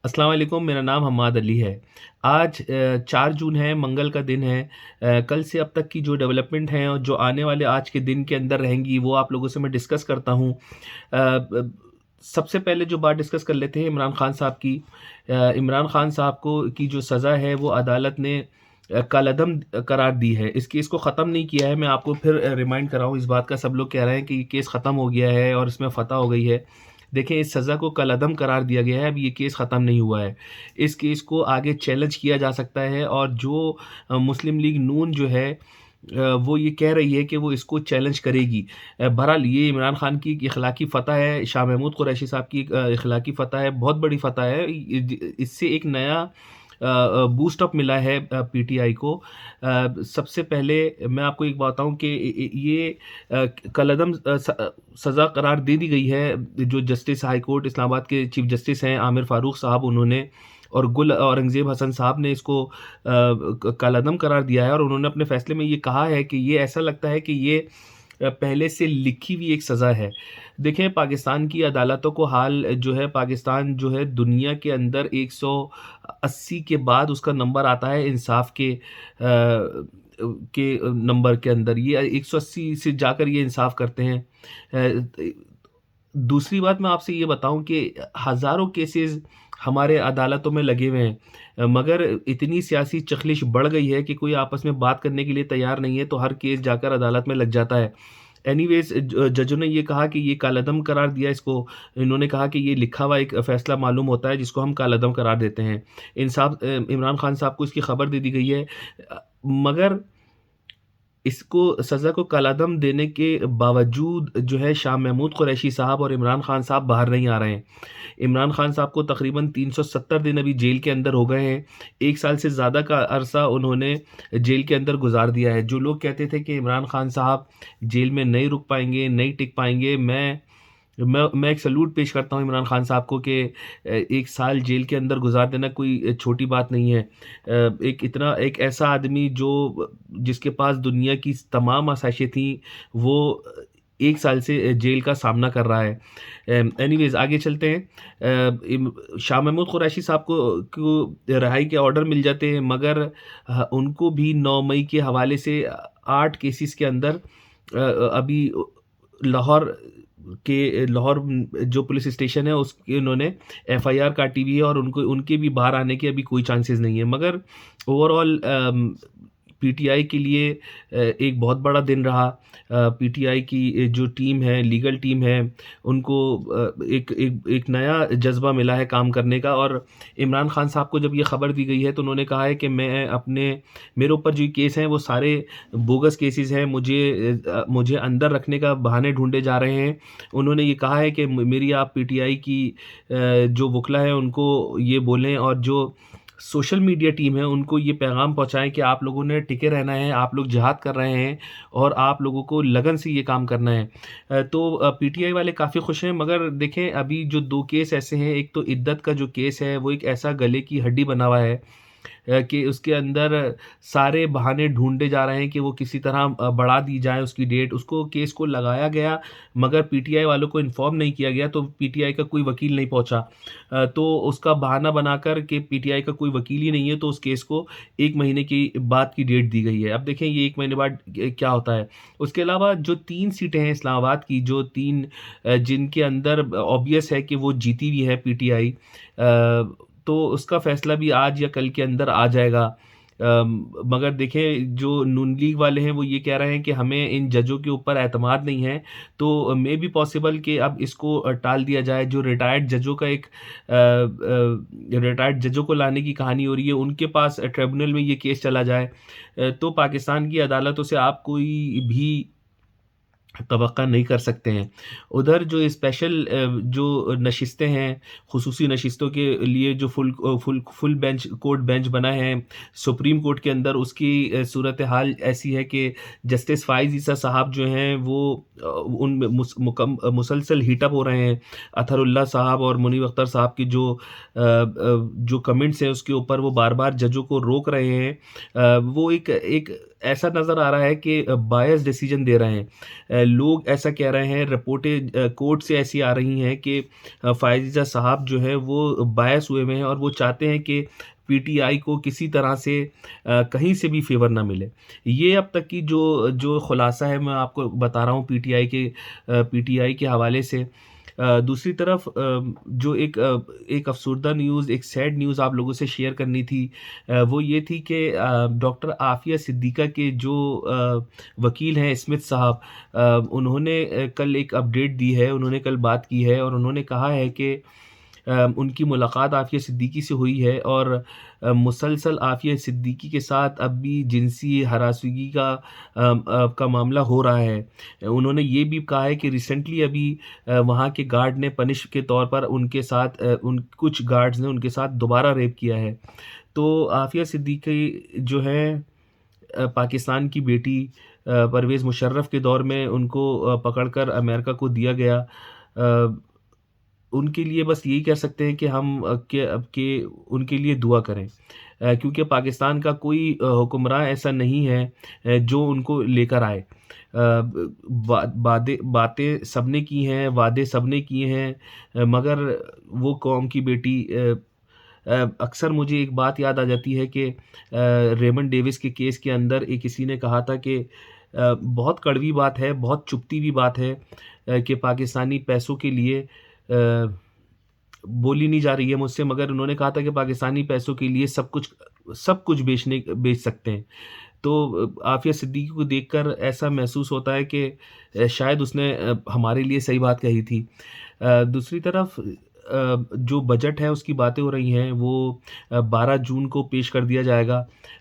अस्सलाम वालेकुम, मेरा नाम हम्माद अली है। आज 4 जून है, मंगल का दिन है। कल से अब तक की जो डेवलपमेंट हैं और जो आने वाले आज के दिन के अंदर रहेंगी, वो आप लोगों से मैं डिस्कस करता हूँ। ब सबसे पहले जो बात डिस्कस कर लेते हैं इमरान खान साहब की। इमरान खान साहब को की जो सज़ा है, वो अदालत ने कालअदम करार दी है। इस केस को ख़त्म नहीं किया है। मैं आपको फिर रिमाइंड कर रहा हूँ इस बात का। सब लोग कह रहे हैं कि ये केस ख़त्म हो गया है और इसमें फ़तह हो गई है। देखिए, इस सज़ा को कलअदम करार दिया गया है, अब ये केस ख़त्म नहीं हुआ है। इस केस को आगे चैलेंज किया जा सकता है और जो मुस्लिम लीग नून जो है वो ये कह रही है कि वो इसको चैलेंज करेगी। बहरहाल ये इमरान खान की इख़्लाक़ी फ़तह है, शाह महमूद कुरैशी साहब की इख़्लाक़ी फ़तह है, बहुत बड़ी फ़तह है। इससे एक नया बूस्ट अप मिला है पीटीआई को। सबसे पहले मैं आपको एक बताऊँ कि ये कलअदम सज़ा करार दे दी गई है। जो जस्टिस हाई कोर्ट इस्लामाबाद के चीफ जस्टिस हैं आमिर फ़ारूक साहब, उन्होंने और गुल औरंगज़ेब हसन साहब ने इसको कालअदम करार दिया है और उन्होंने अपने फ़ैसले में ये कहा है कि ये ऐसा लगता है कि ये पहले से लिखी हुई एक सज़ा है। देखें, पाकिस्तान की अदालतों को हाल जो है, पाकिस्तान जो है दुनिया के अंदर 180 के बाद उसका नंबर आता है इंसाफ़ के नंबर के अंदर। ये 180 से जाकर ये इंसाफ़ करते हैं। अ, दूसरी बात मैं आपसे ये बताऊँ कि हज़ारों केसेज़ हमारे अदालतों में लगे हुए हैं। मगर इतनी सियासी चखलिश बढ़ गई है कि कोई आपस में बात करने के लिए तैयार नहीं है, तो हर केस जाकर अदालत में लग जाता है। एनीवेज़ जजों ने ये कहा कि ये कालअदम करार दिया इसको। इन्होंने कहा कि ये लिखा हुआ एक फ़ैसला मालूम होता है जिसको हम कालअदम करार देते हैं। इमरान खान साहब को इसकी खबर दे दी गई है। मगर इसको सज़ा को कालअदम देने के बावजूद जो है, शाह महमूद कुरैशी साहब और इमरान खान साहब बाहर नहीं आ रहे हैं। इमरान खान साहब को तकरीबन 370 दिन अभी जेल के अंदर हो गए हैं। 1 साल से ज़्यादा का अरसा उन्होंने जेल के अंदर गुज़ार दिया है। जो लोग कहते थे कि इमरान खान साहब जेल में नहीं रुक पाएँगे, नहीं टिक पाएँगे, मैं एक सैल्यूट पेश करता हूँ इमरान खान साहब को कि 1 साल जेल के अंदर गुज़ार देना कोई छोटी बात नहीं है। एक ऐसा आदमी जो जिसके पास दुनिया की तमाम आसाइशें थीं, वो 1 साल से जेल का सामना कर रहा है। एनीवेज़ आगे चलते हैं। शाह महमूद कुरैशी साहब को रिहाई के ऑर्डर मिल जाते हैं, मगर उनको भी 9 मई के हवाले से 8 केसेस के अंदर अभी लाहौर लाहौर जो पुलिस स्टेशन है उसकी उन्होंने एफआईआर काटी हुई है और उनको उनके भी बाहर आने के अभी कोई चांसेस नहीं है। मगर ओवरऑल पीटीआई के लिए एक बहुत बड़ा दिन रहा। पीटीआई की जो टीम है, लीगल टीम है, उनको एक एक एक नया जज़्बा मिला है काम करने का। और इमरान खान साहब को जब ये खबर दी गई है तो उन्होंने कहा है कि मेरे ऊपर जो केस हैं वो सारे बोगस केसेस हैं, मुझे अंदर रखने का बहाने ढूँढे जा रहे हैं। उन्होंने ये कहा है कि मेरी आप पीटीआई की जो वकील हैं उनको ये बोलें और जो सोशल मीडिया टीम है उनको ये पैगाम पहुँचाएँ कि आप लोगों ने टिके रहना है, आप लोग जिहाद कर रहे हैं और आप लोगों को लगन से ये काम करना है। पीटीआई वाले काफ़ी खुश हैं, मगर देखें अभी जो 2 केस ऐसे हैं, एक तो इद्दत का जो केस है वो एक ऐसा गले की हड्डी बना हुआ है कि उसके अंदर सारे बहाने ढूँढे जा रहे हैं कि वो किसी तरह बढ़ा दी जाए उसकी डेट। उसको केस को लगाया गया, मगर पीटीआई वालों को इन्फॉर्म नहीं किया गया, तो पीटीआई का कोई वकील नहीं पहुँचा। तो उसका बहाना बनाकर के पीटीआई का कोई वकील ही नहीं है, तो उस केस को 1 महीने की बाद की डेट दी गई है। अब देखें ये 1 महीने बाद क्या होता है। उसके अलावा जो 3 सीटें हैं इस्लामाबाद की, जो 3 जिनके अंदर ऑब्वियस है कि वो जीती हुई है पीटीआई, तो उसका फ़ैसला भी आज या कल के अंदर आ जाएगा। मगर देखें जो नून लीग वाले हैं वो ये कह रहे हैं कि हमें इन जजों के ऊपर एतमाद नहीं है, तो मे बी पॉसिबल कि अब इसको टाल दिया जाए। जो रिटायर्ड जजों को लाने की कहानी हो रही है, उनके पास ट्रिब्यूनल में ये केस चला जाए। तो पाकिस्तान की अदालतों से आप कोई भी तवक्का नहीं कर सकते हैं। उधर जो स्पेशल जो नशिस्तें हैं, खुसूसी नशिस्तों के लिए जो फुल बेंच कोर्ट बेंच बना है सुप्रीम कोर्ट के अंदर, उसकी सूरत हाल ऐसी है कि जस्टिस फ़ाइज़ ईसा साहब जो हैं वो उनमें मुसलसल हीट अप हो रहे हैं। अतहरुल्लाह साहब और मुनीब अख्तर साहब की जो कमेंट्स हैं उसके ऊपर वो बार-बार जजों को रोक रहे हैं। वो एक एक ऐसा नज़र आ रहा है कि बायस डिसीजन दे रहे हैं। लोग ऐसा कह रहे हैं, रिपोर्टें कोर्ट से ऐसी आ रही हैं कि फ़ायज़ा साहब जो है वो बायस हुए हुए हैं और वो चाहते हैं कि पीटीआई को किसी तरह से कहीं से भी फ़ेवर ना मिले। ये अब तक की जो जो खुलासा है मैं आपको बता रहा हूँ पीटीआई के हवाले से। दूसरी तरफ जो एक अफ़सरदा न्यूज़, एक सैड न्यूज़ आप लोगों से शेयर करनी थी, वो ये थी कि डॉक्टर आफ़िया सिद्दीक़ा के जो वकील हैं स्मिथ साहब, उन्होंने कल एक अपडेट दी है, उन्होंने कल बात की है और उन्होंने कहा है कि उनकी मुलाकात आफ़िया सिद्दीकी से हुई है और मुसलसल आफ़िया सिद्दीकी के साथ अब भी जिनसी हरासगी का मामला हो रहा है। उन्होंने ये भी कहा है कि रिसेंटली अभी वहाँ के गार्ड ने पनिश के तौर पर उनके साथ उन कुछ गार्ड्स ने उनके साथ दोबारा रेप किया है। तो आफ़िया सिद्दीकी जो हैं पाकिस्तान की बेटी, परवेज़ मुशर्रफ के दौर में उनको पकड़कर अमेरिका को दिया गया। उनके लिए बस यही कह सकते हैं कि हम कि उनके लिए दुआ करें। क्योंकि पाकिस्तान का कोई हुक्मरान ऐसा नहीं है जो उनको लेकर आए। बातें सबने की हैं, वादे सबने किए हैं, मगर वो कौम की बेटी अक्सर मुझे एक बात याद आ जाती है कि रेमंड डेविस के केस के अंदर एक किसी ने कहा था कि बहुत कड़वी बात है, बहुत चुभती भी बात है कि पाकिस्तानी पैसों के लिए बोली नहीं जा रही है मुझसे, मगर उन्होंने कहा था कि पाकिस्तानी पैसों के लिए सब कुछ बेच सकते हैं। तो आफ़िया सिद्दीकी को देखकर ऐसा महसूस होता है कि शायद उसने हमारे लिए सही बात कही थी। दूसरी तरफ जो बजट है उसकी बातें हो रही हैं, वो 12 जून को पेश कर दिया जाएगा।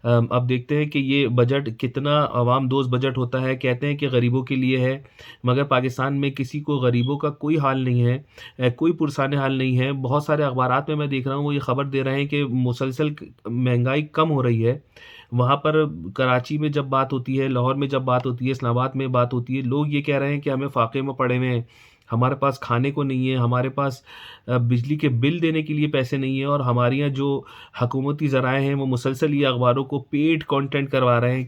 अब देखते हैं कि ये बजट कितना अवाम दोस्त बजट होता है। कहते हैं कि गरीबों के लिए है, मगर पाकिस्तान में किसी को गरीबों का कोई हाल नहीं है, कोई पुरसाने हाल नहीं है। बहुत सारे अखबारात में मैं देख रहा हूँ वो ये खबर दे रहे हैं कि मुसलसल महंगाई कम हो रही है। वहाँ पर कराची में जब बात होती है, लाहौर में जब बात होती है, इस्लामाबाद में बात होती है, लोग ये कह रहे हैं कि हमें फाके में पड़े हुए हैं, हमारे पास खाने को नहीं है, हमारे पास बिजली के बिल देने के लिए पैसे नहीं है और हमारे यहाँ जो हकूमती ज़राए हैं वो मुसलसल ये अखबारों को पेड कंटेंट करवा रहे हैं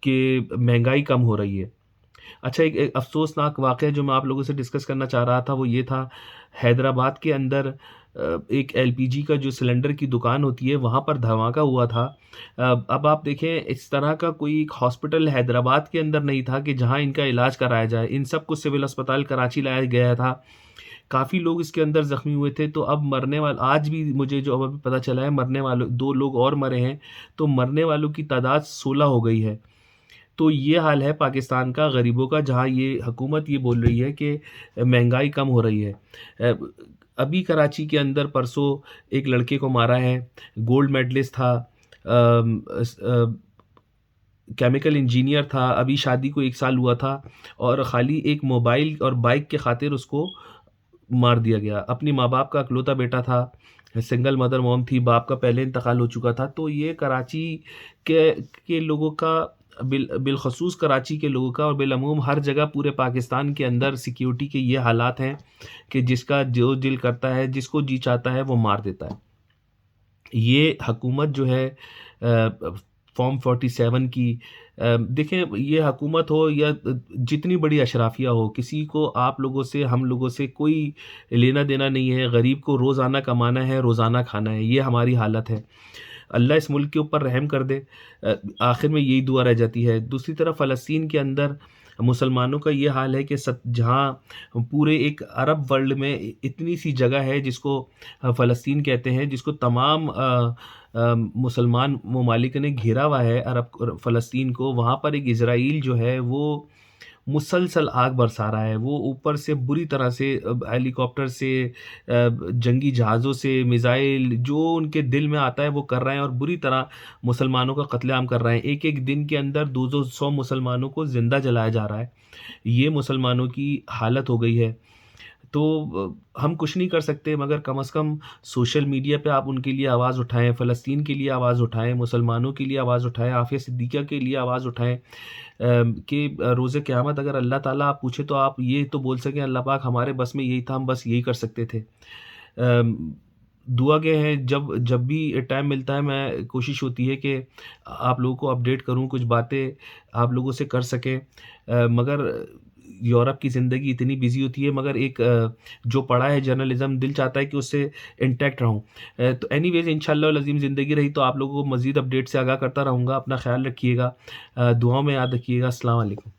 कि महंगाई कम हो रही है। अच्छा, एक अफ़सोसनाक वाक़या जो मैं आप लोगों से डिस्कस करना चाह रहा था वो ये था, हैदराबाद के अंदर एक एलपीजी का जो सिलेंडर की दुकान होती है वहाँ पर धमाका हुआ था। अब आप देखें, इस तरह का कोई एक हॉस्पिटल हैदराबाद के अंदर नहीं था कि जहाँ इनका इलाज कराया जाए। इन सबको सिविल अस्पताल कराची लाया गया था। काफ़ी लोग इसके अंदर ज़ख्मी हुए थे, तो अब मरने वाले आज भी मुझे जो अब अभी पता चला है, मरने वालों 2 लोग और मरे हैं, तो मरने वालों की तादाद 16 हो गई है। तो ये हाल है पाकिस्तान का, गरीबों का, जहाँ ये हुकूमत ये बोल रही है कि महंगाई कम हो रही है। अभी कराची के अंदर परसों एक लड़के को मारा है, गोल्ड मेडलिस्ट था, केमिकल इंजीनियर था, अभी शादी को 1 साल हुआ था और खाली एक मोबाइल और बाइक के खातिर उसको मार दिया गया। अपनी माँ-बाप का इकलौता बेटा था, सिंगल मदर मॉम थी, बाप का पहले इंतकाल हो चुका था। तो ये कराची के लोगों का, बिलख़ुसूस कराची के लोगों का और बिलअमूम हर जगह पूरे पाकिस्तान के अंदर सिक्योरिटी के ये हालात हैं कि जिसका जो दिल करता है, जिसको जी चाहता है वो मार देता है। ये हुकूमत जो है फॉर्म 47 की, देखें, ये हुकूमत हो या जितनी बड़ी अशराफिया हो, किसी को आप लोगों से, हम लोगों से कोई लेना-देना नहीं है। गरीब को रोज़ाना कमाना है, रोज़ाना खाना है, ये हमारी हालत है। अल्लाह इस मुल्क के ऊपर रहम कर दे। आखिर में यही दुआ रह जाती है। दूसरी तरफ फ़लस्तीन के अंदर मुसलमानों का ये हाल है कि जहाँ पूरे एक अरब वर्ल्ड में इतनी सी जगह है जिसको फ़लस्तीन कहते हैं, जिसको तमाम मुसलमान ममालिक ने घेरा हुआ है, अरब फ़लस्तीन को। वहाँ पर एक इज़राइल जो है वो मुसलसल आग बरसा रहा है। वो ऊपर से बुरी तरह से हेलीकॉप्टर से, जंगी जहाज़ों से, मिज़ाइल जो उनके दिल में आता है वो कर रहे हैं और बुरी तरह मुसलमानों का कत्लेआम कर रहे हैं। एक-एक दिन के अंदर 200 मुसलमानों को ज़िंदा जलाया जा रहा है। ये मुसलमानों की हालत हो गई है। तो हम कुछ नहीं कर सकते, मगर कम से कम सोशल मीडिया पे आप उनके लिए आवाज़ उठाएँ, फ़लस्तीन के लिए आवाज़ उठाएँ, मुसलमानों के लिए आवाज़ उठाएँ, आफ़िया सिद्दीक़ा के लिए आवाज़ उठाएँ, कि रोज़े क़यामत अगर अल्लाह ताला आप पूछे तो आप ये तो बोल सकें, अल्लाह पाक हमारे बस में यही था, हम बस यही कर सकते थे। दुआ के हैं, जब जब भी टाइम मिलता है मैं कोशिश होती है कि आप लोगों को अपडेट करूँ, कुछ बातें आप लोगों से कर सकें। मगर यूरोप की ज़िंदगी इतनी बिज़ी होती है, मगर एक जो पढ़ा है जर्नलिज़्म, दिल चाहता है कि उससे इंटैक्ट रहूँ। तो एनीवेज़ इंशाअल्लाह अज़ीम ज़िंदगी रही तो आप लोगों को मज़ीद अपडेट से आगाह करता रहूँगा। अपना ख़्याल रखिएगा। दुआओं में याद रखिएगा। अस्सलाम वालेकुम।